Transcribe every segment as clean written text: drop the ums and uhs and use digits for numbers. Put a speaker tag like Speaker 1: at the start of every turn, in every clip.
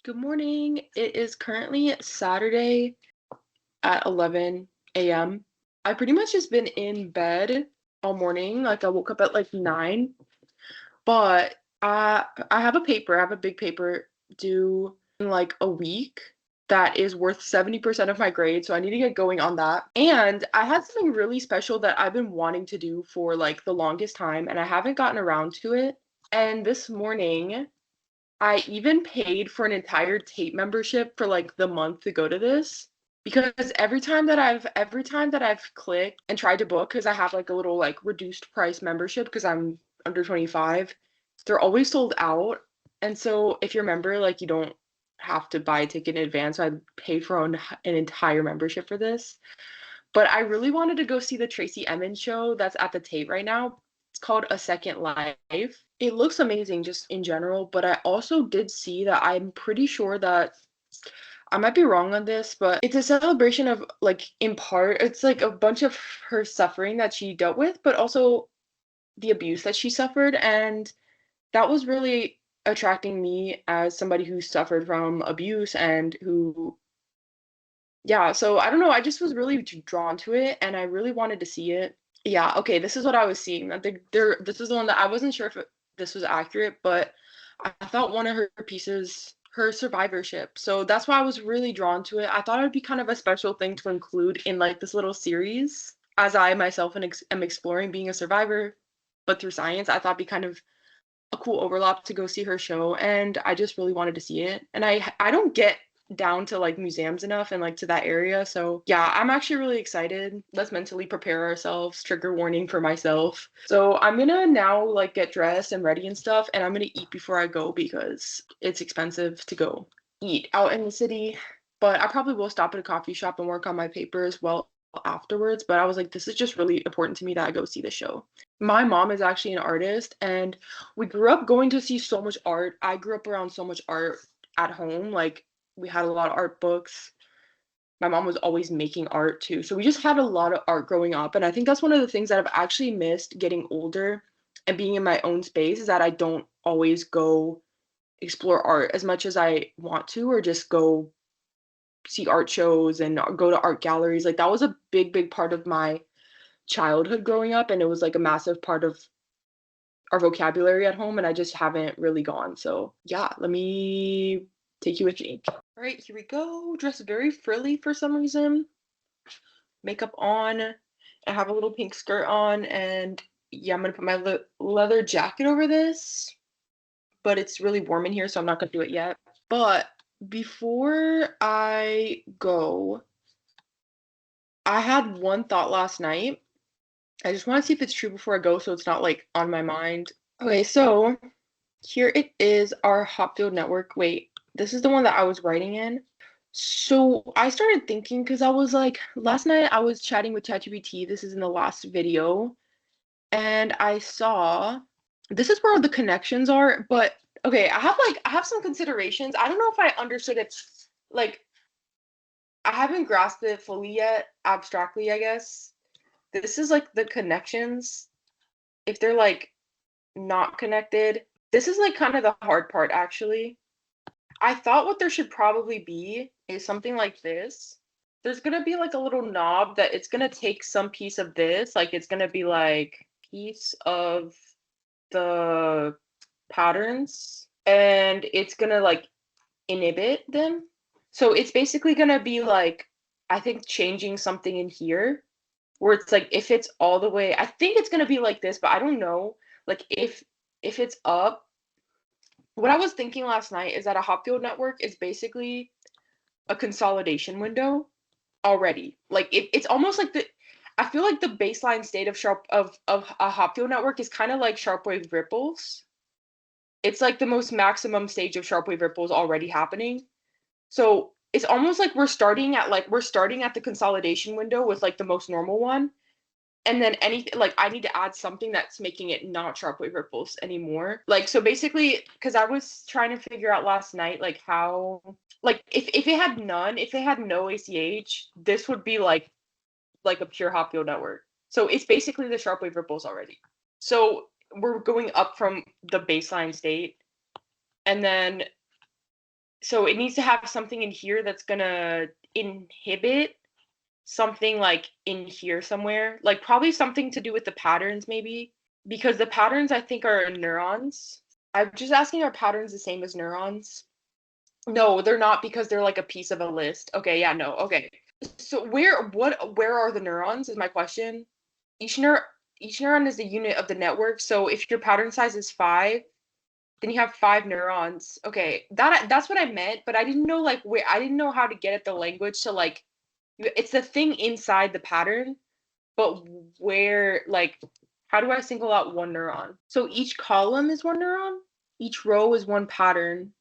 Speaker 1: Good morning. It is currently Saturday at 11 a.m. I pretty much just been in bed all morning. Like I woke up at like 9, but I have a paper. I have a big paper due in like a week that is worth 70% of my grade, so I need to get going on that. And I had something really special that I've been wanting to do for like the longest time, and I haven't gotten around to it. And this morning I even paid for an entire tape membership for like the month to go to this because every time that I've clicked and tried to book because I have like a little like reduced price membership because I'm under 25, they're always sold out. And so if you're a member, like you don't have to buy a ticket in advance. So I paid for an entire membership for this. But I really wanted to go see the Tracy Emin show that's at the Tate right now. It's called A Second Life. It looks amazing just in general, but I also did see that I'm pretty sure that I might be wrong on this, but it's a celebration of like in part, it's like a bunch of her suffering that she dealt with, but also the abuse that she suffered. And that was really attracting me as somebody who suffered from abuse and who yeah, so I don't know, I just was really drawn to it and I really wanted to see it. Yeah, okay, this is what I was seeing. I think this is the one that I wasn't sure if this was accurate, but I thought one of her pieces, her survivorship. So that's why I was really drawn to it. I thought it would be kind of a special thing to include in like this little series as I myself am exploring being a survivor, but through science. I thought it'd be kind of a cool overlap to go see her show, and I just really wanted to see it. And I don't get down to like museums enough and like to that area. So yeah, I'm actually really excited. Let's mentally prepare ourselves. Trigger warning for myself. So I'm gonna now like get dressed and ready and stuff, and I'm gonna eat before I go because it's expensive to go eat out in the city. But I probably will stop at a coffee shop and work on my paper as well afterwards. But I was like, this is just really important to me that I go see the show. My mom is actually an artist, and we grew up going to see so much art. I grew up around so much art at home. Like we had a lot of art books. My mom was always making art too. So we just had a lot of art growing up. And I think that's one of the things that I've actually missed getting older and being in my own space is that I don't always go explore art as much as I want to, or just go see art shows and go to art galleries. Like that was a big, big part of my childhood growing up. And it was like a massive part of our vocabulary at home, and I just haven't really gone. So yeah, let me take you with me. All right, here we go. Dressed very frilly for some reason. Makeup on. I have a little pink skirt on, and yeah, I'm gonna put my leather jacket over this, but it's really warm in here, so I'm not gonna do it yet. But before I go, I had one thought last night. I just want to see if it's true before I go, so it's not like on my mind. Okay, so here it is, our Hopfield network. Wait, this is the one that I was writing in. So I started thinking because I was like, last night I was chatting with ChatGPT. This is in the last video, and I saw this is where all the connections are. But okay, I have some considerations. I don't know if I understood it. Like I haven't grasped it fully yet, abstractly, I guess. This is like the connections. If they're like not connected, this is like kind of the hard part actually. I thought what there should probably be is something like this. There's gonna be like a little knob that it's gonna take some piece of this, like it's gonna be like piece of the patterns, and it's gonna like inhibit them. So it's basically gonna be like, I think changing something in here where it's like if it's all the way, I think it's gonna be like this, but I don't know. Like if it's up, what I was thinking last night is that a Hopfield network is basically a consolidation window already. Like it's almost like the I feel like the baseline state of a Hopfield network is kind of like sharpwave ripples. It's like the most maximum stage of sharpwave ripples already happening. So it's almost like we're starting at the consolidation window with like the most normal one, and then anything like I need to add something that's making it not sharpwave ripples anymore. Like so basically, because I was trying to figure out last night like how like if it had none, if it had no ACH, this would be like a pure Hopfield network. So it's basically the sharpwave ripples already. So we're going up from the baseline state, and then So it needs to have something in here that's gonna inhibit something like in here somewhere. Like probably something to do with the patterns maybe. Because the patterns I think are neurons. I'm just asking, are patterns the same as neurons? No, they're not because they're like a piece of a list. Okay, yeah, no. Okay. So where are the neurons is my question. Each neur each neuron is the unit of the network. So if your pattern size is 5, then you have 5 neurons. Okay. That's what I meant, but I didn't know like where I didn't know how to get at the language to like it's the thing inside the pattern, but where like how do I single out one neuron? So each column is one neuron, each row is one pattern.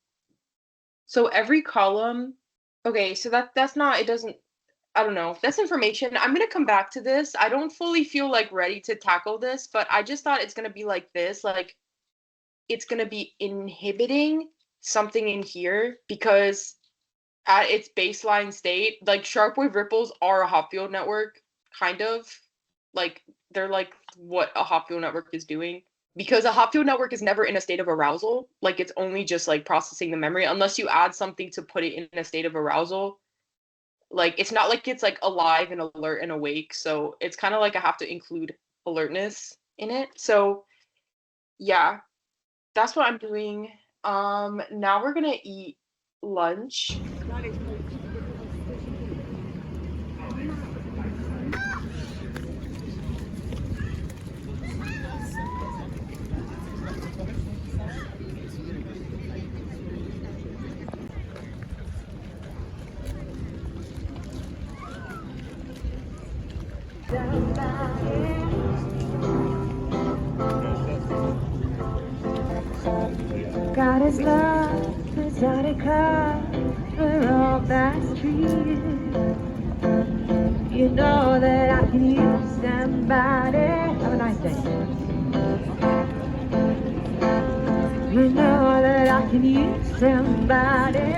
Speaker 1: So every column, okay, so that's not, it doesn't, I don't know. That's information. I'm gonna come back to this. I don't fully feel like ready to tackle this, but I just thought it's gonna be like this, like it's gonna be inhibiting something in here because at its baseline state, like sharp wave ripples are a Hopfield network, kind of. Like they're like what a Hopfield network is doing. Because a Hopfield network is never in a state of arousal. Like it's only just like processing the memory, unless you add something to put it in a state of arousal. Like it's not like it's like alive and alert and awake. So it's kind of like I have to include alertness in it. So yeah, that's what I'm doing. Now we're gonna eat lunch.
Speaker 2: God is love, it's not a car, we're all that's trees. You know that I can use somebody. Have a nice day. You know that I can use somebody.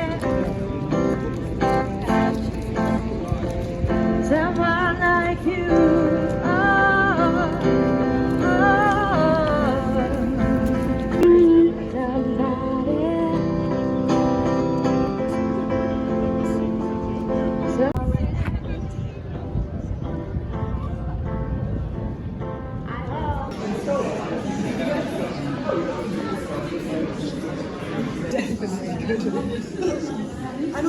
Speaker 2: Someone like you. Oh, and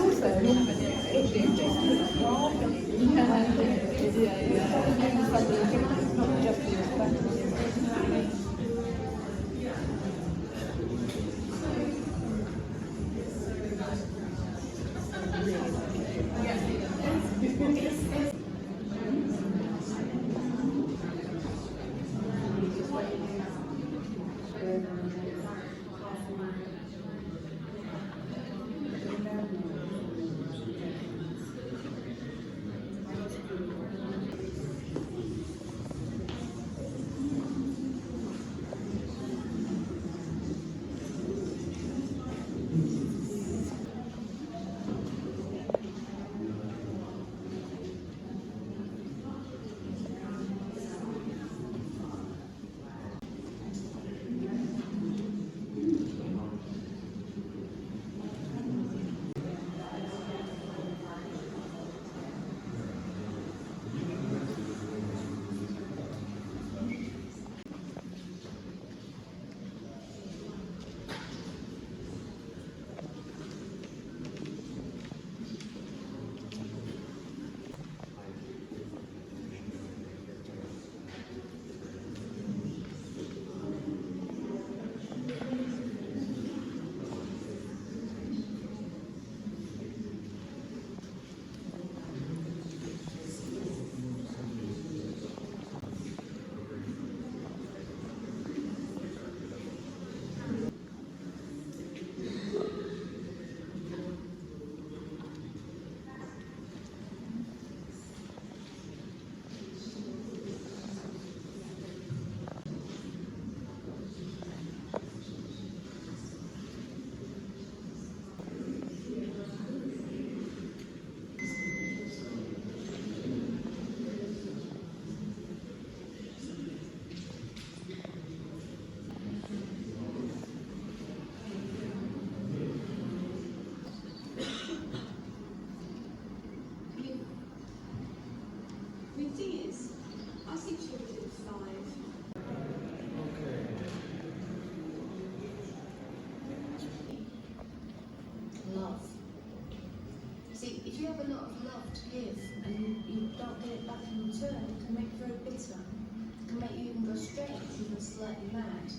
Speaker 2: If you have a lot of love to give and you don't get it back in return, it can make you very bitter. It can make you even go strange, even slightly mad.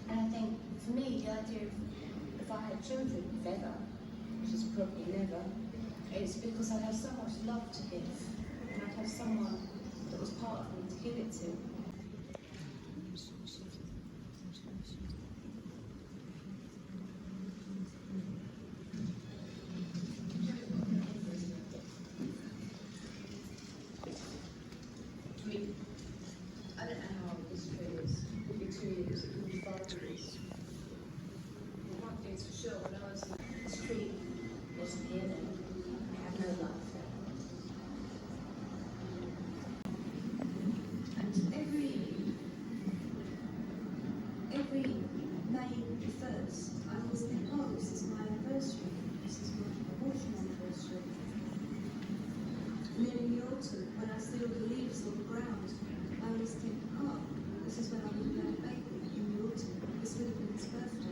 Speaker 2: And I think, for me, the idea of if I had children, if ever, which is probably never, it's because I'd have so much love to give, and I'd have someone that was part of me to give it to. I mean, I don't know how old this tree is. It could be 2 years, it could be 5 years. But one thing's for sure, when I was this tree wasn't here then. It had no life then. And every May the 1st, I always think, oh, this is my anniversary. This is my abortion anniversary. And then in the autumn, when I see all the leaves on the ground, I always think, oh, this is when I would have had a baby in the autumn. This would have been his birthday.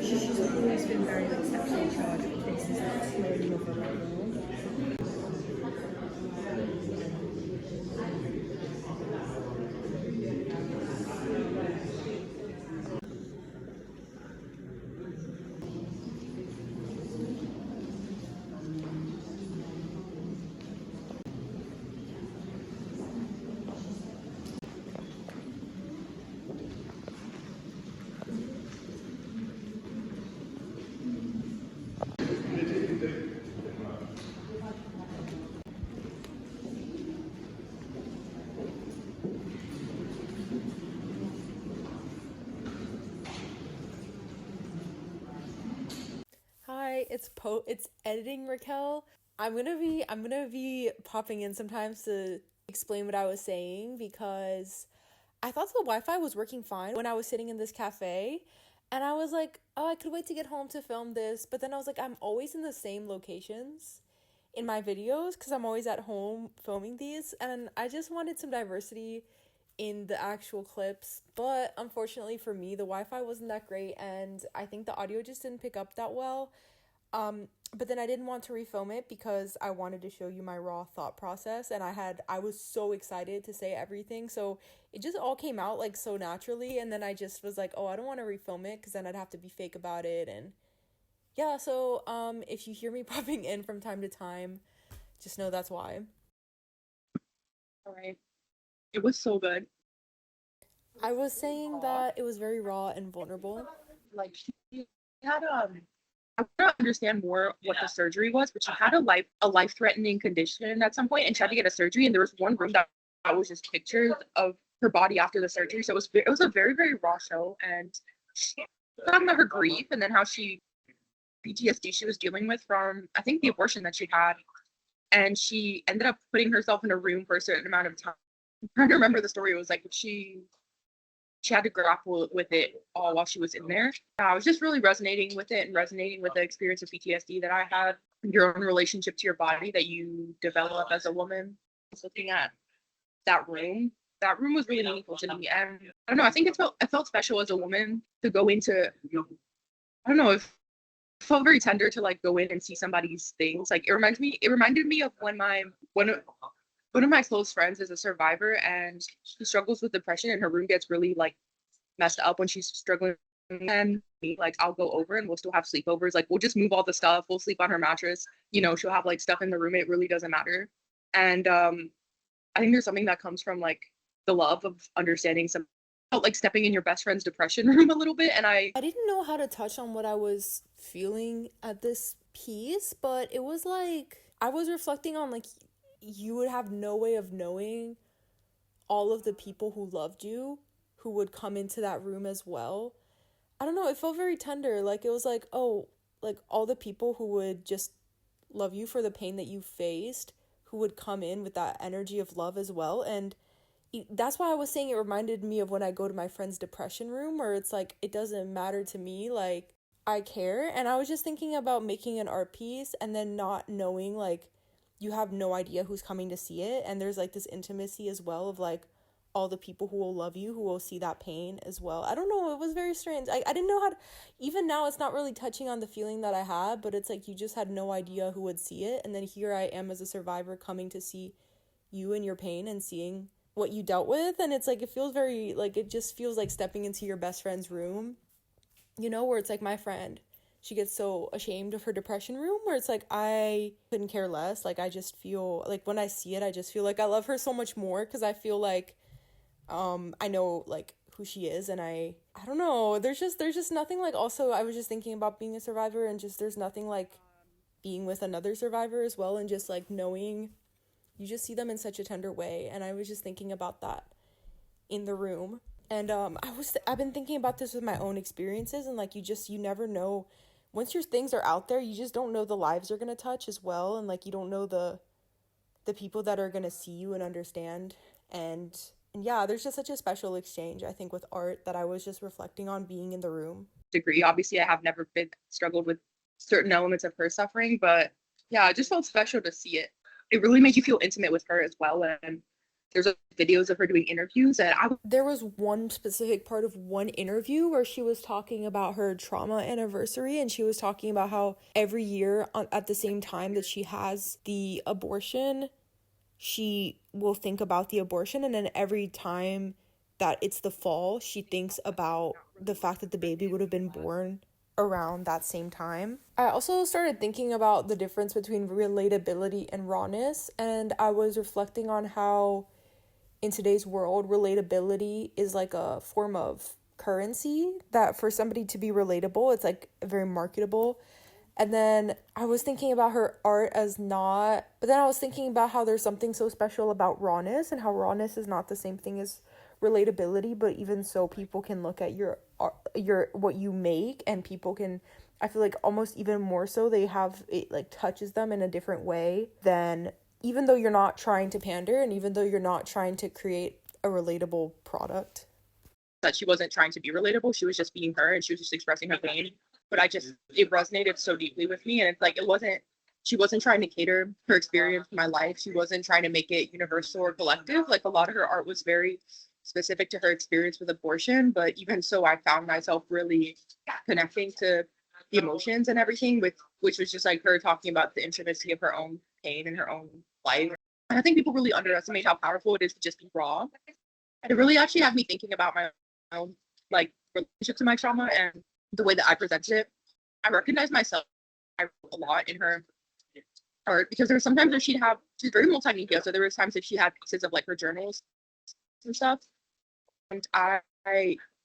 Speaker 3: She's always been very like sexually charged, but this is like slowly more vulnerable.
Speaker 4: Hi, it's editing Raquel. I'm gonna be popping in sometimes to explain what I was saying because I thought the Wi-Fi was working fine when I was sitting in this cafe, and I was like, oh, I could wait to get home to film this, but then I was like, I'm always in the same locations in my videos because I'm always at home filming these, and I just wanted some diversity in the actual clips, but unfortunately for me, the Wi-Fi wasn't that great, and I think the audio just didn't pick up that well. But then I didn't want to refilm it because I wanted to show you my raw thought process, and I was so excited to say everything, so it just all came out like so naturally, and then I just was like, oh, I don't want to refilm it because then I'd have to be fake about it, and yeah, so if you hear me popping in from time to time, just know that's why.
Speaker 1: All right. It was so good.
Speaker 4: I was saying that it was very raw and vulnerable.
Speaker 1: Like she had I want to understand more what the surgery was, but she had a life threatening condition at some point, and she had to get a surgery. And there was one room that was just pictures of her body after the surgery. So it was a very very raw show, and talking about her grief and then how she PTSD she was dealing with from I think the abortion that she had, and she ended up putting herself in a room for a certain amount of time. I'm trying to remember the story. It was like she had to grapple with it all while she was in there. I was just really resonating with it and resonating with the experience of PTSD that I had, your own relationship to your body that you develop as a woman. Just looking at that room, that room was really meaningful to me. And I don't know, I think it felt special as a woman to go into, I don't know, it felt very tender to like go in and see somebody's things. Like it reminded me of when one of my close friends is a survivor and she struggles with depression and her room gets really like messed up when she's struggling, and like I'll go over and we'll still have sleepovers, like we'll just move all the stuff, we'll sleep on her mattress, she'll have like stuff in the room, it really doesn't matter. And I think there's something that comes from like the love of understanding some, like stepping in your best friend's depression room a little bit. And I
Speaker 4: I didn't know how to touch on what I was feeling at this piece, but it was like I was reflecting on like you would have no way of knowing all of the people who loved you who would come into that room as well. I don't know, it felt very tender. Like it was like, oh, like all the people who would just love you for the pain that you faced, who would come in with that energy of love as well. And that's why I was saying it reminded me of when I go to my friend's depression room, where it's like it doesn't matter to me, like I care. And I was just thinking about making an art piece and then not knowing, like, you have no idea who's coming to see it, and there's like this intimacy as well of like all the people who will love you, who will see that pain as well. I don't know, it was very strange. I didn't know how to, even now it's not really touching on the feeling that I had, but it's like you just had no idea who would see it, and then here I am as a survivor coming to see you and your pain and seeing what you dealt with. And it's like it feels very like, it just feels like stepping into your best friend's room, you know, where it's like my friend, she gets so ashamed of her depression room, where it's like I couldn't care less. Like I just feel like when I see it, I just feel like I love her so much more, because I feel like I know like who she is. And I don't know, there's just nothing like, also I was just thinking about being a survivor, and just there's nothing like being with another survivor as well, and just like knowing you just see them in such a tender way. And I was just thinking about that in the room. And I've been thinking about this with my own experiences, and like you never know, once your things are out there, you just don't know the lives you're going to touch as well. And like you don't know the people that are going to see you and understand. And yeah, there's just such a special exchange, I think, with art, that I was just reflecting on being in the room.
Speaker 1: Degree. Obviously, I have never been struggled with certain elements of her suffering, but yeah, it just felt special to see it. It really made you feel intimate with her as well. And there's videos of her doing interviews, and
Speaker 4: there was one specific part of one interview where she was talking about her trauma anniversary, and she was talking about how every year at the same time that she has the abortion, she will think about the abortion, and then every time that it's the fall, she thinks about the fact that the baby would have been born around that same time. I also started thinking about the difference between relatability and rawness, and I was reflecting on how in today's world, relatability is like a form of currency, that for somebody to be relatable, it's like very marketable. And then I was thinking about her art as not, but then I was thinking about how there's something so special about rawness, and how rawness is not the same thing as relatability. But even so, people can look at your what you make, and people can, I feel like almost even more so, they have it like touches them in a different way, than even though you're not trying to pander, and even though you're not trying to create a relatable product.
Speaker 1: that she wasn't trying to be relatable. She was just being her, and she was just expressing her pain. But it resonated so deeply with me. And it's like, she wasn't trying to cater her experience to my life. She wasn't trying to make it universal or collective. Like a lot of her art was very specific to her experience with abortion. But even so, I found myself really connecting to the emotions and everything, which was just like her talking about the intimacy of her own pain and her own life. And I think people really underestimate how powerful it is to just be raw. And it really actually had me thinking about my own like relationship to my trauma and the way that I presented it. I recognized myself a lot in her art, because there were sometimes where she's very multimedia. So there was times that she had pieces of like her journals and stuff. And I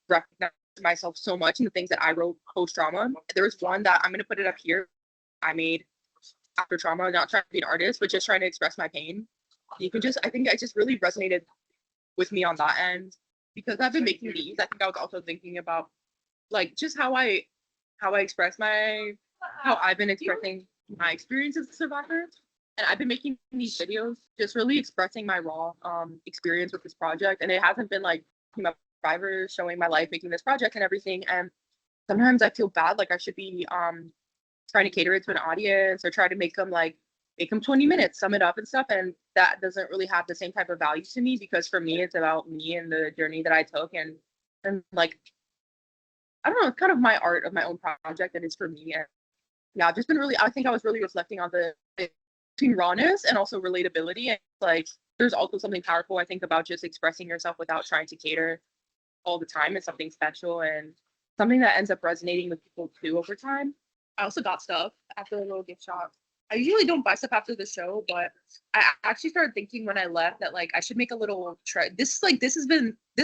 Speaker 1: recognized myself so much in the things that I wrote post trauma. There was one that I'm going to put it up here. I made after trauma, not trying to be an artist, but just trying to express my pain. I think I just really resonated with me on that end, because I've been making these. I think I was also thinking about like just how I express how I've been expressing my experience as a survivor. And I've been making these videos just really expressing my raw experience with this project. And it hasn't been like survivors showing my life making this project and everything. And sometimes I feel bad, like I should be trying to cater it to an audience, or try to make them 20 minutes, sum it up and stuff. And that doesn't really have the same type of value to me, because for me, it's about me and the journey that I took. And like, I don't know, it's kind of my art of my own project that is for me. And yeah, I've just been I think I was really reflecting on the between rawness and also relatability. And like, there's also something powerful, I think, about just expressing yourself without trying to cater all the time. Is something special and something that ends up resonating with people too over time. I also got stuff at the little gift shop. I usually don't buy stuff after the show, but I actually started thinking when I left that like I should make a little this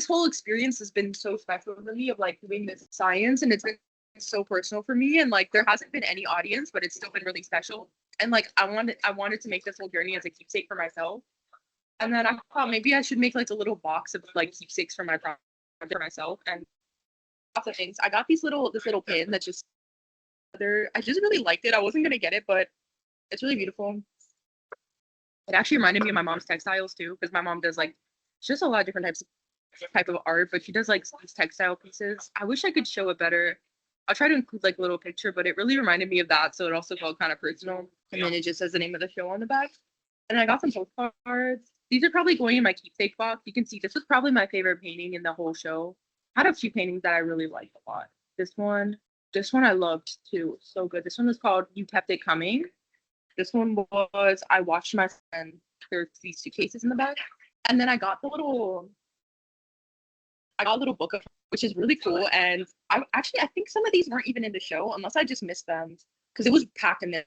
Speaker 1: whole experience has been so special for me, of like doing this science, and it's been so personal for me, and like there hasn't been any audience, but it's still been really special. And like I wanted to make this whole journey as a keepsake for myself. And then I thought maybe I should make like a little box of like keepsakes for my project for myself. And lots of things. I got this little pin that just I just really liked it. I wasn't gonna get it, but it's really beautiful. It actually reminded me of my mom's textiles too, because my mom does like just a lot of different type of art, but she does like these textile pieces. I wish I could show it better. I'll try to include like a little picture, but it really reminded me of that, so it also felt kind of personal. And then it just says the name of the show on the back. And I got some postcards. These are probably going in my keepsake box. You can see this was probably my favorite painting in the whole show. I had a few paintings that I really liked a lot. This one, this one I loved too. So good. This one was called You Kept It Coming. This one was I watched my friend. There's these suitcases in the back. And then I got a little book of which is really cool. And I think some of these weren't even in the show, unless I just missed them because it was packed in there.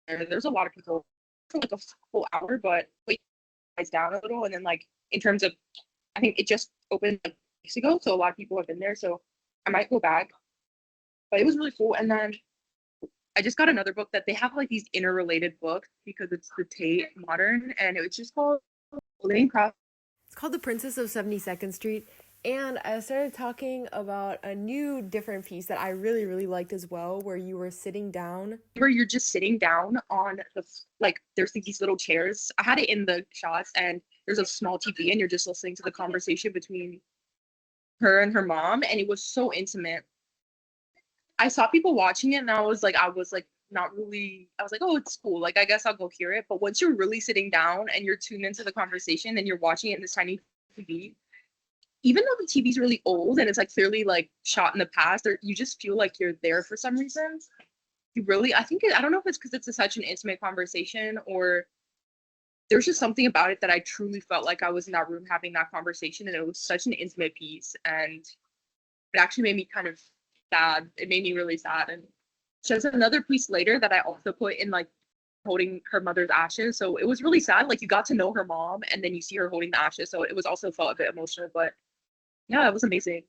Speaker 1: There's a lot of people for like a full hour, but wait guys down a little. And then like in terms of, I think it just opened like weeks ago, so a lot of people have been there. So I might go back, but it was really cool. And then I just got another book that they have like these interrelated books because it's the Tate Modern, and it was just called Living Cross.
Speaker 4: It's called The Princess of 72nd Street. And I started talking about a new different piece that I really, really liked as well, where you were sitting down.
Speaker 1: Where you're just sitting down on the, like, there's these little chairs. I had it in the shots, and there's a small TV, and you're just listening to the conversation between her and her mom, and it was so intimate. I saw people watching it, and I was like, not really, I was like, oh, it's cool. Like, I guess I'll go hear it. But once you're really sitting down and you're tuned into the conversation and you're watching it in this tiny TV, even though the TV's really old and it's like clearly like shot in the past, or you just feel like you're there for some reason. You really, I don't know if it's because it's such an intimate conversation, or there's just something about it that I truly felt like I was in that room having that conversation, and it was such an intimate piece, and it actually made me kind of sad. It made me really sad. And she has another piece later that I also put in like holding her mother's ashes. So it was really sad. Like you got to know her mom and then you see her holding the ashes. So it was also felt a bit emotional, but yeah, it was amazing.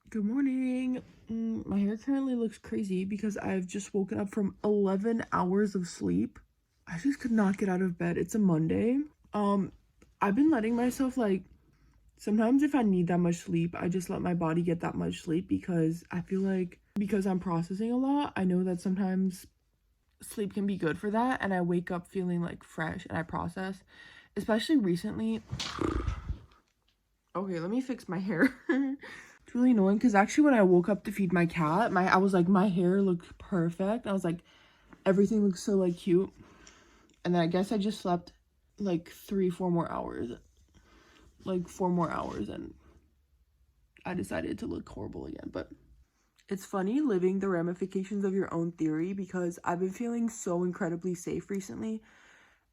Speaker 3: Good morning. My hair currently looks crazy because I've just woken up from 11 hours of sleep. I just could not get out of bed. It's a Monday. I've been letting myself, like, sometimes if I need that much sleep, I just let my body get that much sleep because I feel like because I'm processing a lot, I know that sometimes sleep can be good for that, and I wake up feeling like fresh and I process. Especially recently. Okay, let me fix my hair. It's really annoying because actually when I woke up to feed my cat, I was like, my hair looked perfect. I was like, everything looks so like cute. And then I guess I just slept like 4 more hours. Like 4 more hours, and I decided to look horrible again. But it's funny living the ramifications of your own theory because I've been feeling so incredibly safe recently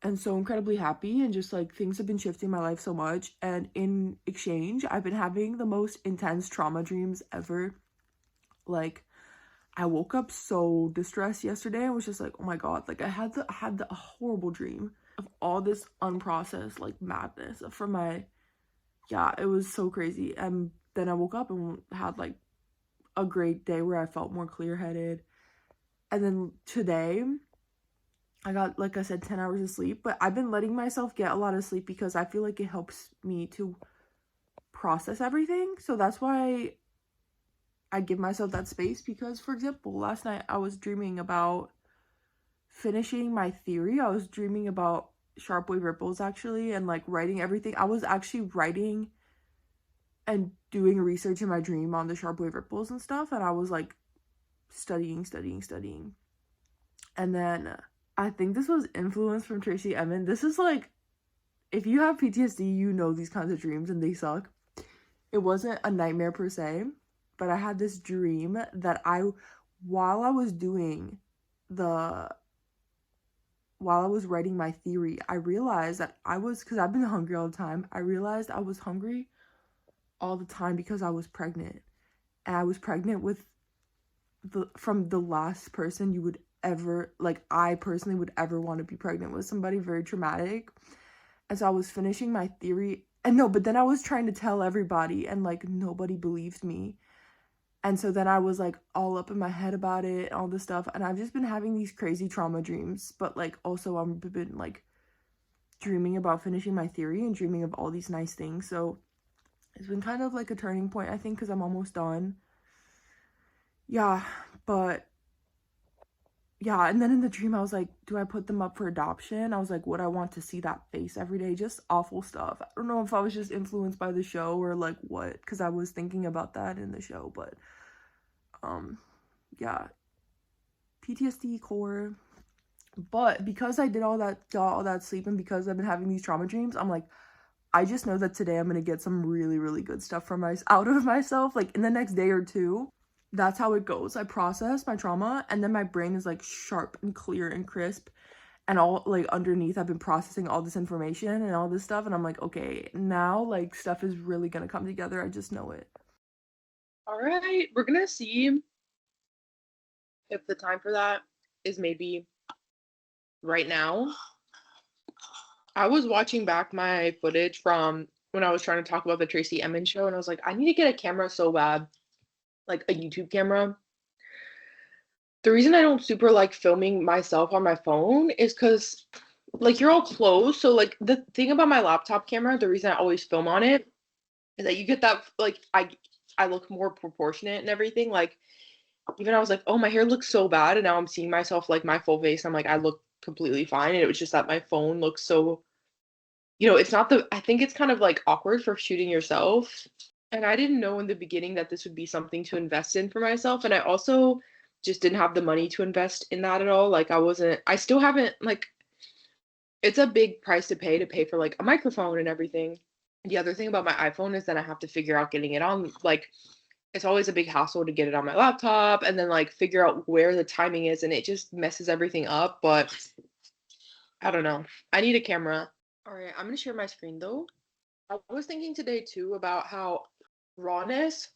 Speaker 3: and so incredibly happy, and just like things have been shifting my life so much, and in exchange I've been having the most intense trauma dreams ever. Like I woke up so distressed yesterday and was just like, oh my god, like I had the horrible dream of all this unprocessed like madness from my, yeah, it was so crazy. And then I woke up and had like a great day where I felt more clear-headed. And then today I got, like I said, 10 hours of sleep, but I've been letting myself get a lot of sleep because I feel like it helps me to process everything. So that's why I give myself that space because, for example, last night I was dreaming about finishing my theory. I was dreaming about sharp wave ripples actually, and like writing everything. I was actually writing and doing research in my dream on the sharp wave ripples and stuff, and I was like studying. And then I think this was influenced from Tracy Emin. This is like, if you have PTSD, you know these kinds of dreams and they suck. It wasn't a nightmare per se, but I had this dream that while I was writing my theory, I realized that because I've been hungry all the time, I realized I was hungry all the time because I was pregnant. And I was pregnant with from the last person you would ever, like, I personally would ever want to be pregnant with somebody. Very traumatic. And so I was finishing my theory, and no, but then I was trying to tell everybody, and like nobody believed me. And so then I was like all up in my head about it, all this stuff, and I've just been having these crazy trauma dreams. But like also I've been like dreaming about finishing my theory and dreaming of all these nice things. So it's been kind of like a turning point, I think, because I'm almost done. Yeah, but yeah, and then in the dream I was like, do I put them up for adoption? I was like, would I want to see that face every day? Just awful stuff. I don't know if I was just influenced by the show or like what, because I was thinking about that in the show. But yeah, PTSD core. But because I did got all that sleep, and because I've been having these trauma dreams, I'm like, I just know that today I'm gonna get some really, really good stuff from out of myself, like in the next day or two. That's how it goes. I process my trauma, and then my brain is like sharp and clear and crisp, and all like underneath I've been processing all this information and all this stuff, and I'm like, okay, now like stuff is really gonna come together. I just know it.
Speaker 1: All right, we're gonna see if the time for that is maybe right now. I was watching back my footage from when I was trying to talk about the Tracy Emin show, and I was like, I need to get a camera so bad, like a YouTube camera. The reason I don't super like filming myself on my phone is because, like, you're all close. So, like, the thing about my laptop camera, the reason I always film on it is that you get that, like, I look more proportionate and everything. Like, even I was like, oh, my hair looks so bad, and now I'm seeing myself like my full face. I'm like, I look completely fine, and it was just that my phone looks so, it's not I think it's kind of like awkward for shooting yourself. And I didn't know in the beginning that this would be something to invest in for myself. And I also just didn't have the money to invest in that at all. Like, I still haven't, like, it's a big price to pay for like a microphone and everything. The other thing about my iPhone is that I have to figure out getting it on, like, it's always a big hassle to get it on my laptop and then like figure out where the timing is, and it just messes everything up. But I don't know. I need a camera. All right, I'm gonna share my screen though. I was thinking today too about how rawness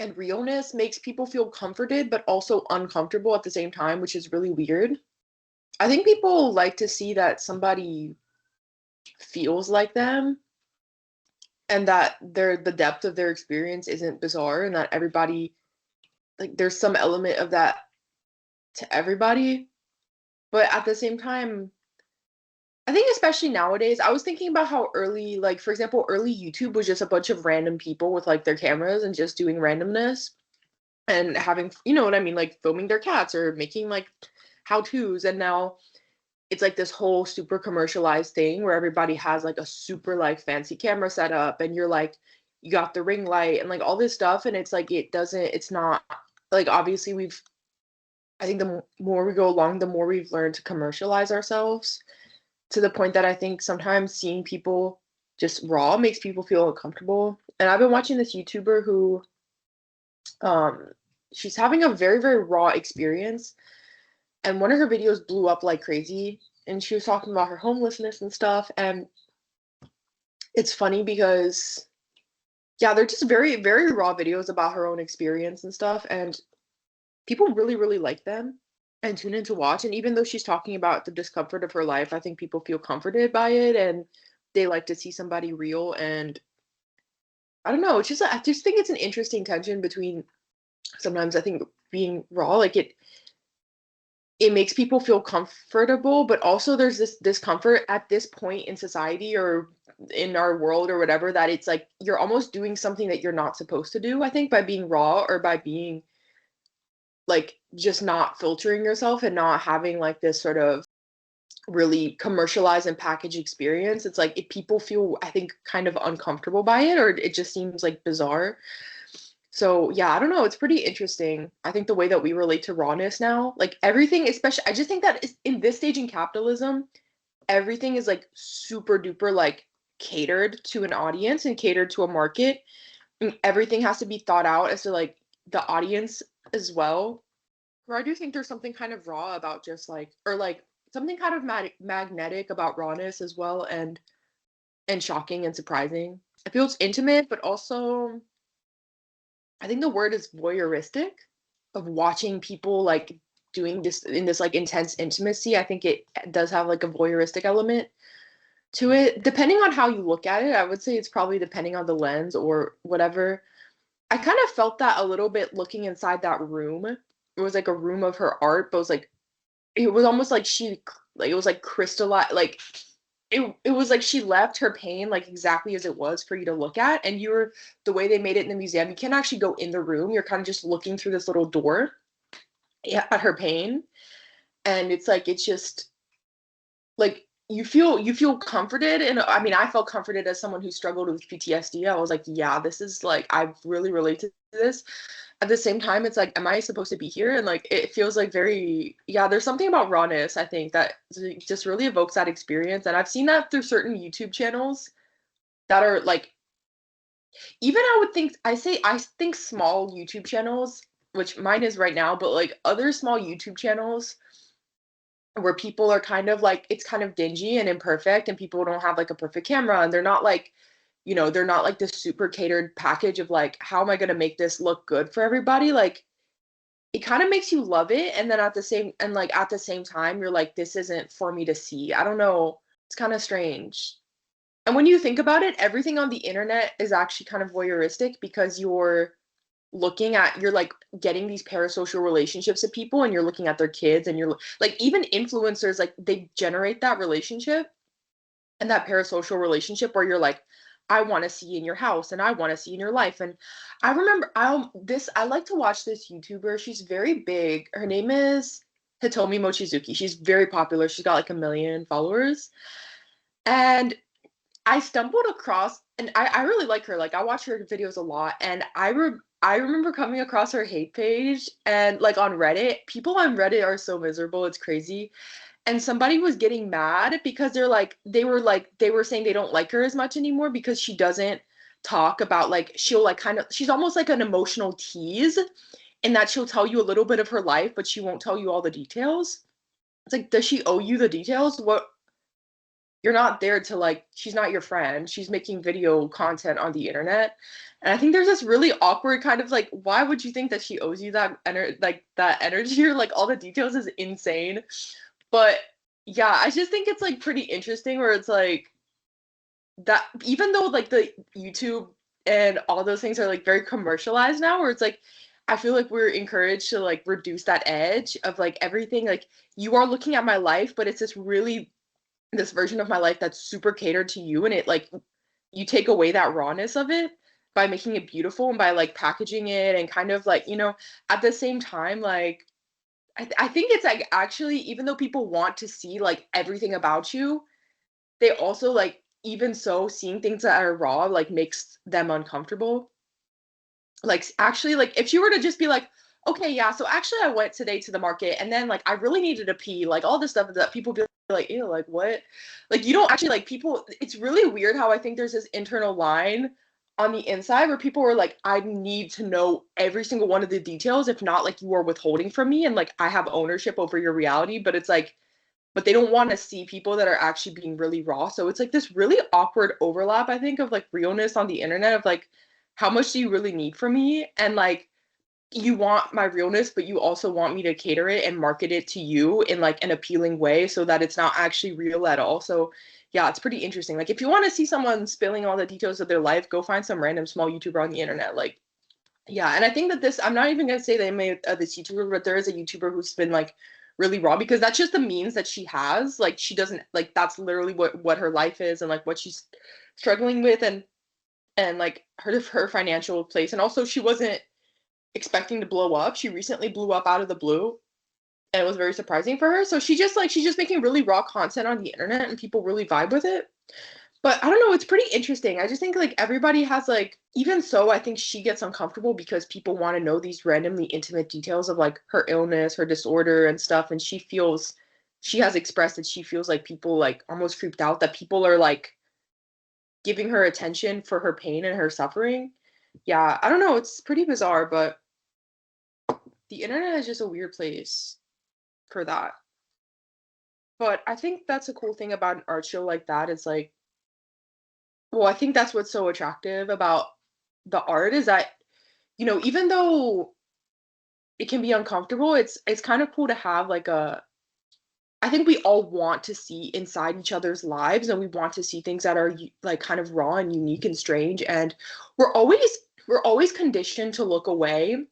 Speaker 1: and realness makes people feel comforted but also uncomfortable at the same time, which is really weird. I think people like to see that somebody feels like them, and that the depth of their experience isn't bizarre, and that everybody, like, there's some element of that to everybody. But at the same time, I think especially nowadays, I was thinking about how early, like, for example, early YouTube was just a bunch of random people with like their cameras and just doing randomness and having, you know what I mean, like filming their cats or making like how to's. And now it's like this whole super commercialized thing where everybody has like a super like fancy camera setup, and you're like, you got the ring light and like all this stuff. And it's like, it's not like, obviously, I think the more we go along, the more we've learned to commercialize ourselves, to the point that I think sometimes seeing people just raw makes people feel uncomfortable. And I've been watching this YouTuber who, um, she's having a very, very raw experience. And one of her videos blew up like crazy. And she was talking about her homelessness and stuff. And it's funny because, yeah, they're just very, very raw videos about her own experience and stuff. And people really, really like them and tune in to watch. And even though she's talking about the discomfort of her life, I think people feel comforted by it, and they like to see somebody real. And I don't know, it's just, I just think it's an interesting tension between, sometimes I think being raw, like, it makes people feel comfortable, but also there's this discomfort at this point in society or in our world or whatever, that it's like you're almost doing something that you're not supposed to do, I think, by being raw, or by being like just not filtering yourself and not having like this sort of really commercialized and packaged experience. It's like, if people feel, I think, kind of uncomfortable by it, or it just seems like bizarre. So yeah, I don't know. It's pretty interesting. I think the way that we relate to rawness now, like everything, especially, I just think that in this stage in capitalism, everything is like super duper like catered to an audience and catered to a market. And everything has to be thought out as to like the audience as well. Where I do think there's something kind of raw about just like, or like something kind of magnetic about rawness as well, and shocking and surprising. It feels intimate, but also, I think the word is voyeuristic, of watching people like doing this in this like intense intimacy. I think it does have like a voyeuristic element to it. Depending on how you look at it, I would say it's probably depending on the lens or whatever. I kind of felt that a little bit looking inside that room. It was like a room of her art, but it was almost like it was like crystallized, like it was like she left her pain like exactly as it was for you to look at, and the way they made it in the museum, you can't actually go in the room. You're kind of just looking through this little door, yeah, at her pain, and it's just like you feel comforted. And I mean, I felt comforted as someone who struggled with PTSD. I was like, yeah, this is like I really relate to this. At the same time, it's like, am I supposed to be here? And like it feels like very, yeah, there's something about rawness, I think, that just really evokes that experience. And I've seen that through certain YouTube channels that are like, even I would think, I think small YouTube channels, which mine is right now, but like other small YouTube channels where people are kind of like, it's kind of dingy and imperfect, and people don't have like a perfect camera, and they're not like, they're not like this super catered package of like, how am I going to make this look good for everybody? Like, it kind of makes you love it, and then at the same time you're like, this isn't for me to see. I don't know, it's kind of strange. And when you think about it, everything on the internet is actually kind of voyeuristic, because you're like getting these parasocial relationships of people, and you're looking at their kids, and you're like, even influencers, like they generate that relationship and that parasocial relationship where you're like, I want to see in your house, and I want to see in your life. And I remember I like to watch this YouTuber. She's very big. Her name is Hitomi Mochizuki. She's very popular. She's got like 1 million followers. And I stumbled across, and I really like her. Like, I watch her videos a lot, and I remember coming across her hate page, and like on Reddit, people on Reddit are so miserable. It's crazy. And somebody was getting mad because they were saying they don't like her as much anymore, because she doesn't talk about, like, she'll like kind of, she's almost like an emotional tease, in that she'll tell you a little bit of her life, but she won't tell you all the details. It's like, does she owe you the details? What, you're not there to, like, she's not your friend. She's making video content on the internet. And I think there's this really awkward kind of like, why would you think that she owes you that energy, or like all the details is insane. But yeah, I just think it's like pretty interesting, where it's like that, even though like the YouTube and all those things are like very commercialized now, where it's like, I feel like we're encouraged to like reduce that edge of like everything. Like, you are looking at my life, but it's this version of my life that's super catered to you, and it like, you take away that rawness of it by making it beautiful, and by like packaging it, and kind of like, at the same time, like, I think it's like, actually, even though people want to see like everything about you, they also like, even so, seeing things that are raw like makes them uncomfortable. Like, actually, like, if you were to just be like, okay, yeah, so actually I went today to the market, and then like I really needed to pee, like all this stuff that people be like, ew, like what? Like, you don't actually, like, people, it's really weird how I think there's this internal line on the inside where people are like, I need to know every single one of the details. If not, like, you are withholding from me, and like I have ownership over your reality. But it's like, but they don't want to see people that are actually being really raw. So it's like this really awkward overlap, I think, of like realness on the internet, of like, how much do you really need from me? And like, you want my realness, but you also want me to cater it and market it to you in like an appealing way, so that it's not actually real at all. So yeah, it's pretty interesting. Like, if you want to see someone spilling all the details of their life, go find some random small YouTuber on the internet. Like, yeah, and I think that I'm not even gonna say the name of this YouTuber, but there is a YouTuber who's been like really raw, because that's just the means that she has. Like, she doesn't, like, that's literally what her life is, and like what she's struggling with, and like her financial place. And also, she wasn't expecting to blow up. She recently blew up out of the blue, and it was very surprising for her. So she's just making really raw content on the internet, and people really vibe with it. But I don't know, it's pretty interesting. I just think like everybody has like, even so, I think she gets uncomfortable because people want to know these randomly intimate details of like her illness, her disorder and stuff, and she has expressed that she feels like people like almost creeped out that people are like giving her attention for her pain and her suffering. Yeah, I don't know, it's pretty bizarre, but the internet is just a weird place for that. But I think that's a cool thing about an art show like that, is like, well, I think that's what's so attractive about the art, is that, even though it can be uncomfortable. It's kind of cool to have like a I think we all want to see inside each other's lives, and we want to see things that are like kind of raw and unique and strange, and we're always we're always conditioned to look away.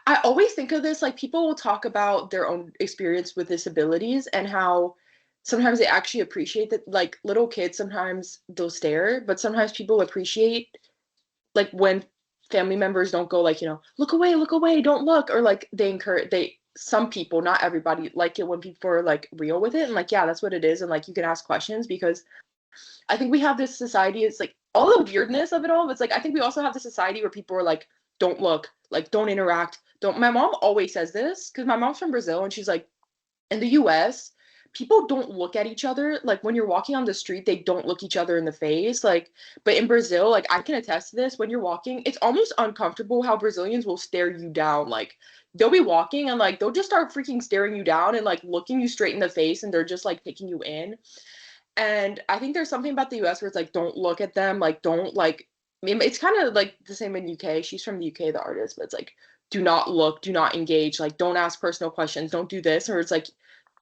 Speaker 1: I always think of this like people will talk about their own experience with disabilities and how sometimes they actually appreciate that, like little kids sometimes they'll stare, but sometimes people appreciate like when family members don't go like, look away, don't look, or like they encourage they some people, not everybody, like it when people are like real with it and like, yeah, that's what it is, and like you can ask questions because I think we have this society, it's like all the weirdness of it all, but it's like I think we also have this society where people are like, don't look, like don't interact, don't my mom always says this because my mom's from Brazil and she's like, in the US, people don't look at each other. Like when you're walking on the street, they don't look each other in the face. Like, but in Brazil, like I can attest to this, when you're walking, it's almost uncomfortable how Brazilians will stare you down. Like they'll be walking and like they'll just start freaking staring you down and like looking you straight in the face and they're just like taking you in. And I think there's something about the US where it's like, don't look at them, like don't like I mean, it's kind of like the same in UK. She's from the UK, the artist, but it's like, do not look, do not engage, like don't ask personal questions, don't do this. Or it's like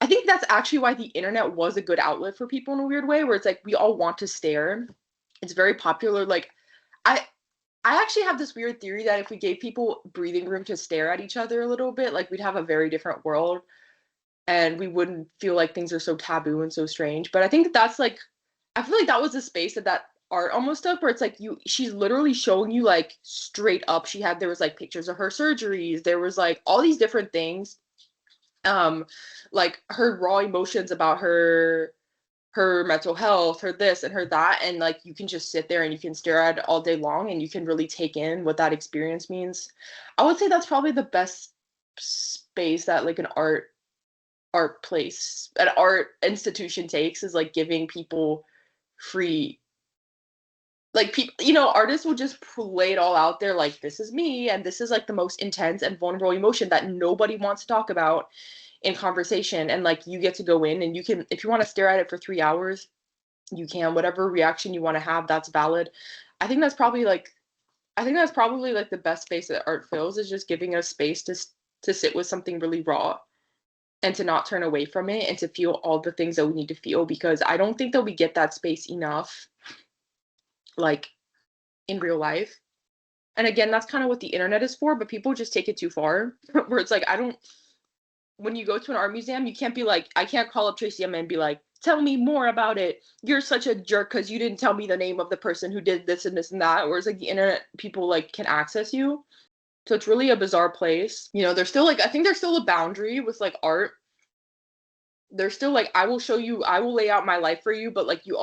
Speaker 1: I think that's actually why the internet was a good outlet for people in a weird way, where it's like we all want to stare. It's very popular. Like I I actually have this weird theory that if we gave people breathing room to stare at each other a little bit, like we'd have a very different world and we wouldn't feel like things are so taboo and so strange. But I think that's like I feel like that was the space that art almost took where it's like she's literally showing you like straight up there was like pictures of her surgeries, there was like all these different things, um like her raw emotions about her mental health, her this and her that, and like you can just sit there and you can stare at it all day long and you can really take in what that experience means. I would say that's probably the best space that like an art institution takes, is like giving people free, like people, artists will just lay it all out there like this is me and this is like the most intense and vulnerable emotion that nobody wants to talk about in conversation, and like you get to go in and you can, if you want to stare at it for 3 hours, you can, whatever reaction you want to have, that's valid. I think that's probably like the best space that art fills, is just giving us space to sit with something really raw and to not turn away from it and to feel all the things that we need to feel, because I don't think that we get that space enough, like in real life. And again, that's kind of what the internet is for, but people just take it too far where it's like I don't when you go to an art museum, you can't be like, I can't call up Tracy Emin and be like, tell me more about it. You're such a jerk because you didn't tell me the name of the person who did this and this and that. Whereas like the internet, people like can access you. So it's really a bizarre place. There's still like, I think there's still a boundary with like art. There's still like, I will lay out my life for you, but like you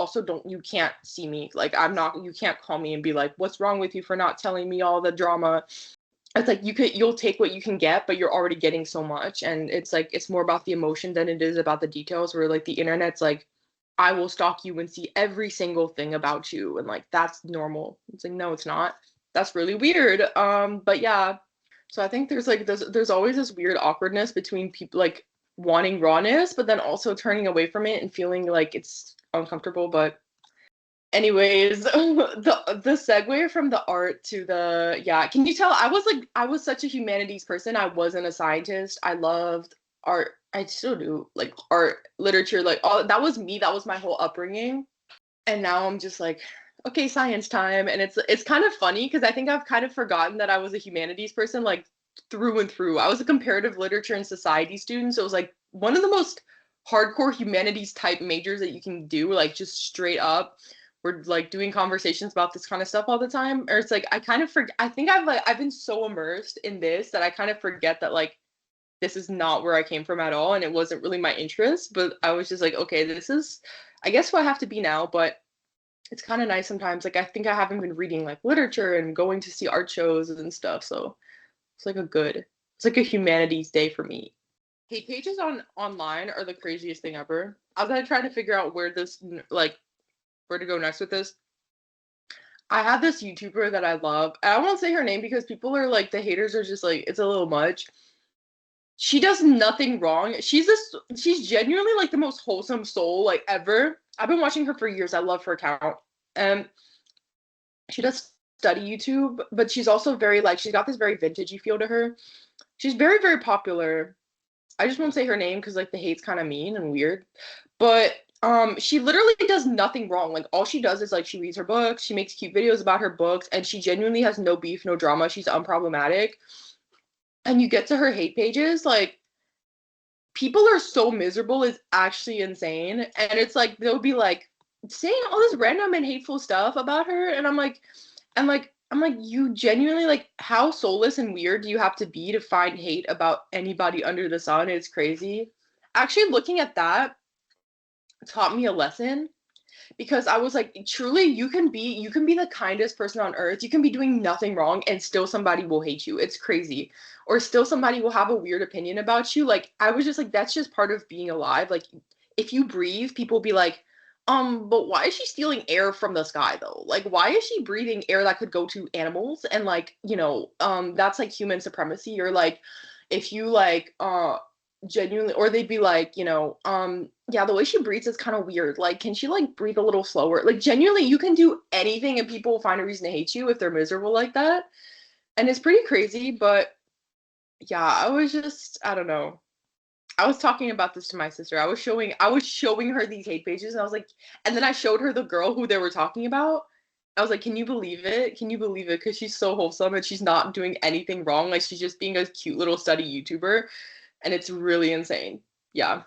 Speaker 1: can't see me. Like you can't call me and be like, what's wrong with you for not telling me all the drama? It's like you'll take what you can get, but you're already getting so much, and it's like it's more about the emotion than it is about the details, where like the internet's like, I will stalk you and see every single thing about you, and like that's normal. It's like, no, it's not. That's really weird. But yeah, so I think there's always this weird awkwardness between people like wanting rawness but then also turning away from it and feeling like it's uncomfortable. But anyways, the segue from the art to the, yeah, can you tell I was such a humanities person. I wasn't a scientist. I loved art. I still do, like art, literature, like all that was me. That was my whole upbringing. And now I'm just like, okay, science time. And it's kind of funny because I think I've kind of forgotten that I was a humanities person, like through and through. I was a comparative literature and society student, so it was like one of the most hardcore humanities type majors that you can do, like just straight up. We're like doing conversations about this kind of stuff all the time. Or it's like I kind of forget. I think I've been so immersed in this that I kind of forget that like this is not where I came from at all, and it wasn't really my interest. But I was just like, okay, this is, I guess, what I have to be now. But it's kind of nice sometimes. Like I think I haven't been reading like literature and going to see art shows and stuff. So it's like a humanities day for me. Hate pages online are the craziest thing ever. I was like trying to figure out where to go next with this. I have this YouTuber that I love. And I won't say her name because people are like, the haters are just like, it's a little much. She does nothing wrong. She's genuinely like the most wholesome soul like ever. I've been watching her for years. I love her account. And she does study YouTube, but she's also very like, she's got this very vintagey feel to her. She's very, very popular. I just won't say her name because like the hate's kind of mean and weird. But she literally does nothing wrong. Like all she does is like she reads her books, she makes cute videos about her books, and she genuinely has no beef, no drama. She's unproblematic. And you get to her hate pages, like people are so miserable is actually insane. And it's like they'll be like saying all this random and hateful stuff about her, and I'm like, you genuinely like how soulless and weird do you have to be to find hate about anybody under the sun? It's crazy. Actually, looking at that taught me a lesson because I was like, truly, you can be the kindest person on earth. You can be doing nothing wrong and still somebody will hate you. It's crazy. Or still somebody will have a weird opinion about you. Like I was just like, that's just part of being alive. Like if you breathe, people be like, but why is she stealing air from the sky though? Like why is she breathing air that could go to animals? And like, that's like human supremacy. Or like if you like genuinely, or they'd be like, yeah, the way she breathes is kind of weird. Like, can she like breathe a little slower? Like, genuinely, you can do anything and people will find a reason to hate you if they're miserable like that. And it's pretty crazy, but yeah, I don't know. I was talking about this to my sister. I was showing her these hate pages and I was like, and then I showed her the girl who they were talking about. I was like, can you believe it? Can you believe it? Because she's so wholesome and she's not doing anything wrong. Like, she's just being a cute little study YouTuber. And it's really insane. Yeah.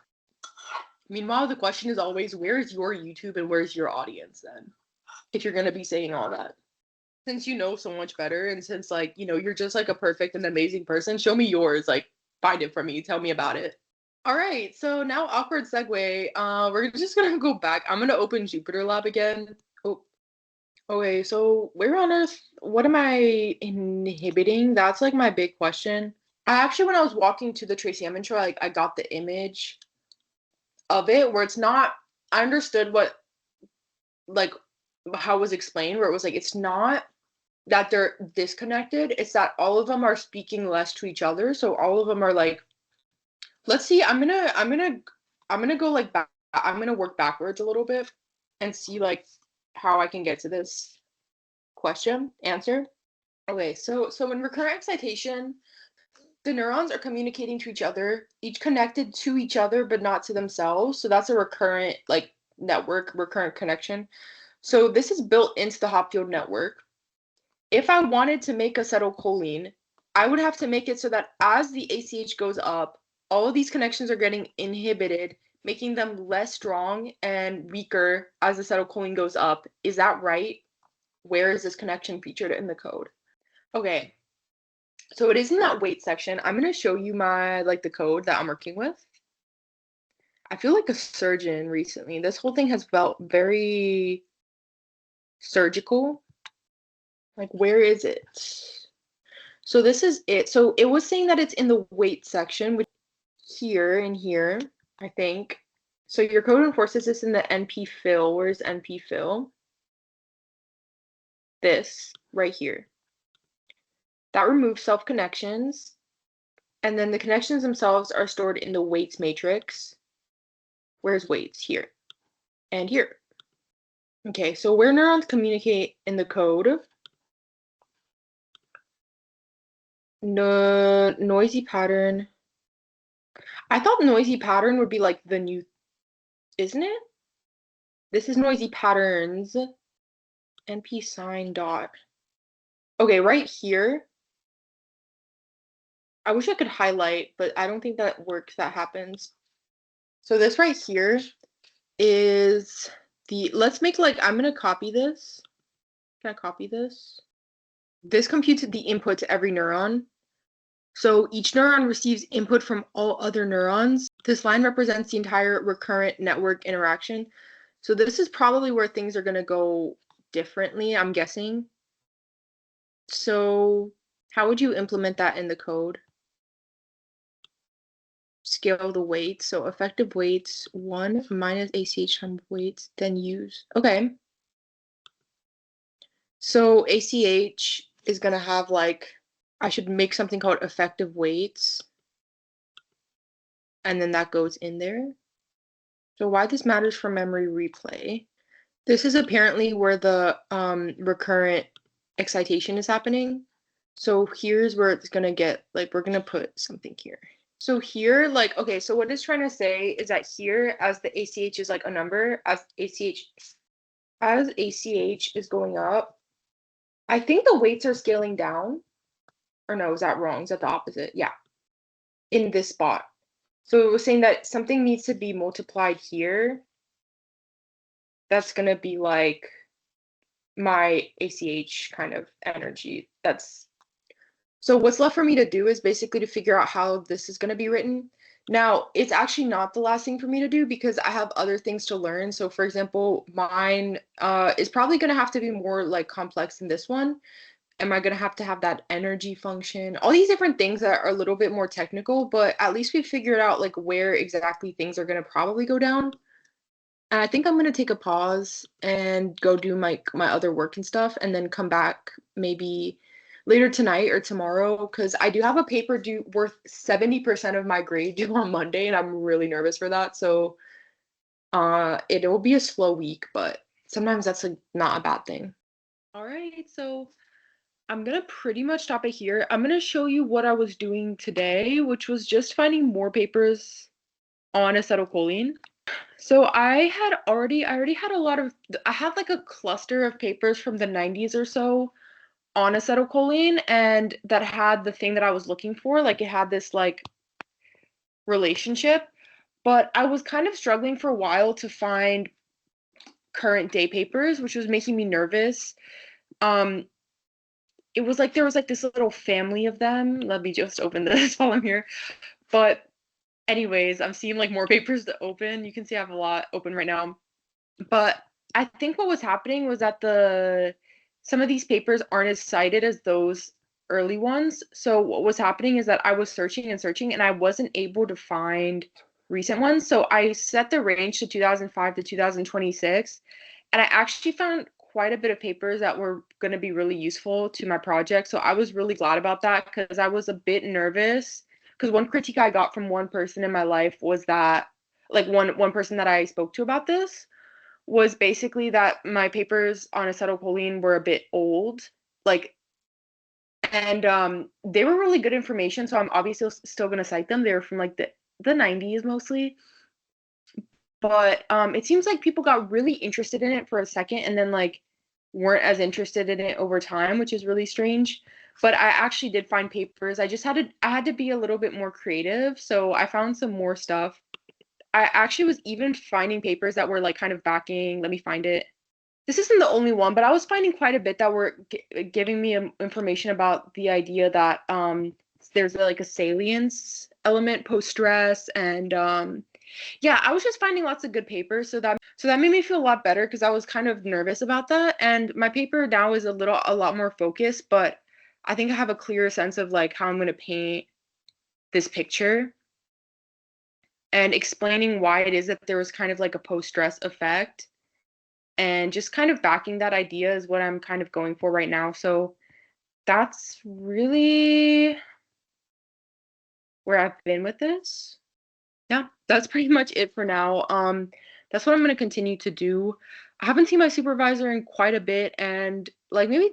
Speaker 1: Meanwhile, the question is always, where's your YouTube and where's your audience then? If you're gonna be saying all that. Since you know so much better and since like, you're just like a perfect and amazing person, show me yours. Like find it for me. Tell me about it. All right, so now awkward segue. We're just gonna go back. I'm gonna open Jupyter Lab again. Oh, okay, so where on earth, what am I inhibiting? That's like my big question. I actually, when I was walking to the Tracy Emin show, like I got the image of it where it's not, I understood what like how it was explained, where it was like it's not that they're disconnected, it's that all of them are speaking less to each other. So all of them are like, let's see, I'm gonna go like back, I'm gonna work backwards a little bit and see like how I can get to this answer. Okay, so in recurrent excitation, the neurons are communicating to each other, each connected to each other, but not to themselves. So that's a recurrent like network, recurrent connection. So this is built into the Hopfield network. If I wanted to make acetylcholine, I would have to make it so that as the ACH goes up, all of these connections are getting inhibited, making them less strong and weaker as acetylcholine goes up. Is that right? Where is this connection featured in the code? Okay, so it is in that weight section. I'm going to show you the code that I'm working with. I feel like a surgeon recently. This whole thing has felt very surgical. Like, where is it? So this is it. So it was saying that it's in the weight section, which here and here, I think. So your code enforces this in the NP fill. Where's NP fill? This right here. That removes self connections. And then the connections themselves are stored in the weights matrix. Where's weights? Here. And here. Okay, so where neurons communicate in the code. No, noisy pattern. I thought noisy pattern would be like the new, isn't it? This is noisy patterns. NP sign dot. Okay, right here. I wish I could highlight, but I don't think that works. That happens. So this right here is let's make like, I'm gonna copy this. Can I copy this? This computes the input to every neuron. So each neuron receives input from all other neurons. This line represents the entire recurrent network interaction. So this is probably where things are gonna go differently, I'm guessing. So how would you implement that in the code? Scale the weights. So effective weights 1 minus ACH times weights, then use. Okay. So ACH is gonna have like, I should make something called effective weights. And then that goes in there. So why this matters for memory replay. This is apparently where the recurrent excitation is happening. So here's where it's gonna get, like, we're gonna put something here. So here, like, okay, so what it's trying to say is that here, as the ACH is like a number, as ACH is going up, I think the weights are scaling down. Or no, is that wrong? Is that the opposite? Yeah, in this spot. So it was saying that something needs to be multiplied here. That's gonna be like my ACH kind of energy. That's so what's left for me to do is basically to figure out how this is going to be written. Now, it's actually not the last thing for me to do because I have other things to learn. So, for example, mine is probably going to have to be more like complex than this one. Am I going to have that energy function? All these different things that are a little bit more technical, but at least we figured out like where exactly things are going to probably go down. And I think I'm gonna take a pause and go do my other work and stuff, and then come back maybe later tonight or tomorrow because I do have a paper due worth 70% of my grade due on Monday, and I'm really nervous for that. So it will be a slow week, but sometimes that's like not a bad thing. All right, so I'm gonna pretty much stop it here. I'm gonna show you what I was doing today, which was just finding more papers on acetylcholine. So I already had a lot of, I had like a cluster of papers from the 90s or so on acetylcholine and that had the thing that I was looking for. Like it had this like relationship, but I was kind of struggling for a while to find current day papers, which was making me nervous. Um, it was like there was like this little family of them. Let me just open this while I'm here. But anyways, I'm seeing like more papers to open. You can see I have a lot open right now. But I think what was happening was that some of these papers aren't as cited as those early ones. So what was happening is that I was searching and searching and I wasn't able to find recent ones. So I set the range to 2005 to 2026 and I actually found quite a bit of papers that were going to be really useful to my project. So I was really glad about that because I was a bit nervous because one critique I got from one person in my life was that like one person that I spoke to about this was basically that my papers on acetylcholine were a bit old, like, and they were really good information. So I'm obviously still gonna cite them. They were from like the 90s mostly, but it seems like people got really interested in it for a second and then like weren't as interested in it over time, which is really strange. But I actually did find papers. I had to be a little bit more creative, so I found some more stuff. I actually was even finding papers that were like kind of backing. Let me find it. This isn't the only one, but I was finding quite a bit that were giving me information about the idea that there's like a salience element post stress, and yeah, I was just finding lots of good papers, so that made me feel a lot better because I was kind of nervous about that. And my paper now is a lot more focused, but I think I have a clearer sense of like how I'm going to paint this picture and explaining why it is that there was kind of like a post stress effect and just kind of backing that idea is what I'm kind of going for right now. So that's really where I've been with this. Yeah, that's pretty much it for now. That's what I'm going to continue to do. I haven't seen my supervisor in quite a bit and like maybe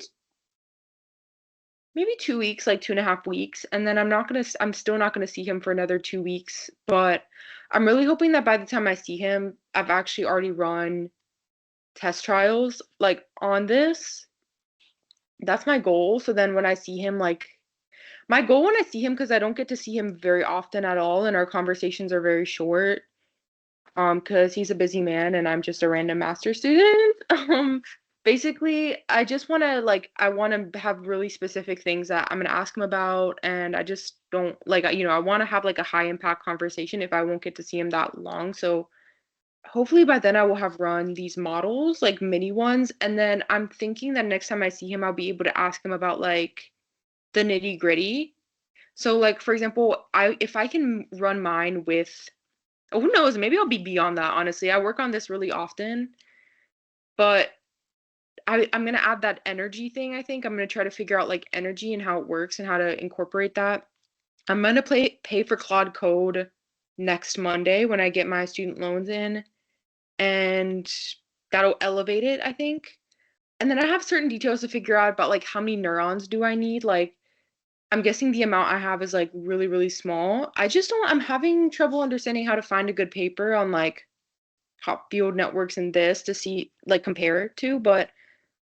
Speaker 1: 2 weeks, like 2.5 weeks, and then I'm still not gonna see him for another 2 weeks. But I'm really hoping that by the time I see him, I've actually already run test trials like on this. That's my goal. So then when I see him, like my goal when I see him, because I don't get to see him very often at all, and our conversations are very short, because he's a busy man and I'm just a random master student. Basically, I want to have really specific things that I'm gonna ask him about, and I just don't like, I want to have like a high impact conversation if I won't get to see him that long. So hopefully by then I will have run these models, like mini ones, and then I'm thinking that next time I see him, I'll be able to ask him about like the nitty gritty. So like for example, if I can run mine with, oh, who knows, maybe I'll be beyond that, honestly. I work on this really often, but I'm gonna add that energy thing, I think. I'm gonna try to figure out like energy and how it works and how to incorporate that. I'm gonna pay for Claude Code next Monday when I get my student loans in, and that'll elevate it, I think. And then I have certain details to figure out about like how many neurons do I need? Like I'm guessing the amount I have is like really, really small. I'm having trouble understanding how to find a good paper on like top field networks and this to see, like, compare to, but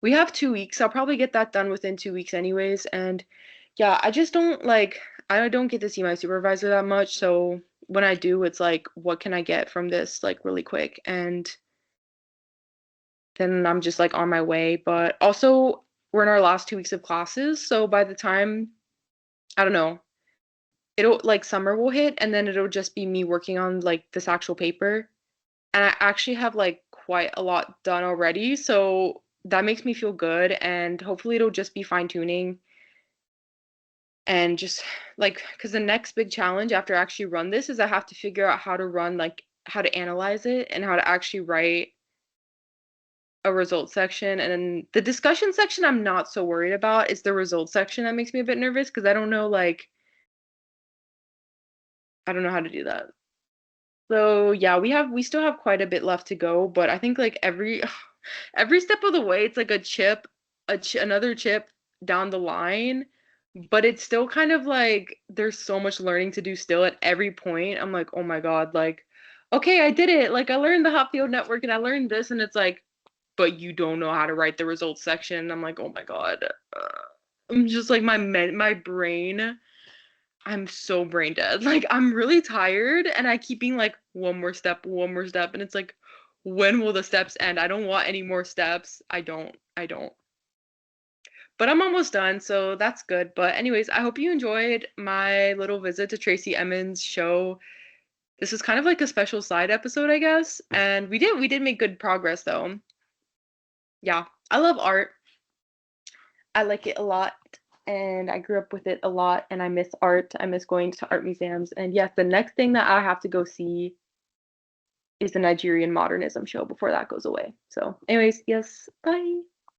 Speaker 1: we have 2 weeks. I'll probably get that done within 2 weeks anyways. And yeah, I don't get to see my supervisor that much. So when I do, it's like, what can I get from this, like, really quick? And then I'm just like on my way. But also, we're in our last 2 weeks of classes. So by the time, I don't know, it'll like summer will hit and then it'll just be me working on like this actual paper. And I actually have like quite a lot done already. So that makes me feel good. And hopefully it'll just be fine tuning and just like, because the next big challenge after I actually run this is I have to figure out how to run, like, how to analyze it and how to actually write a results section. And then the discussion section I'm not so worried about. It's the results section that makes me a bit nervous because I don't know, like, I don't know how to do that. So yeah, we still have quite a bit left to go, but I think like every step of the way it's like a chip, another chip down the line, but it's still kind of like there's so much learning to do still at every point. I'm like, "Oh my God, like okay, I did it. Like I learned the hot field network and I learned this," and it's like, "But you don't know how to write the results section." I'm like, "Oh my God." I'm just like my brain, I'm so brain dead. Like I'm really tired and I keep being like one more step and it's like when will the steps end? I don't want any more steps. I don't. But I'm almost done, so that's good. But anyways, I hope you enjoyed my little visit to Tracy Emin's show. This is kind of like a special side episode, I guess. And we did make good progress though. Yeah. I love art. I like it a lot and I grew up with it a lot and I miss art. I miss going to art museums. And yes, the next thing that I have to go see is the Nigerian modernism show before that goes away. So, anyways, yes, bye.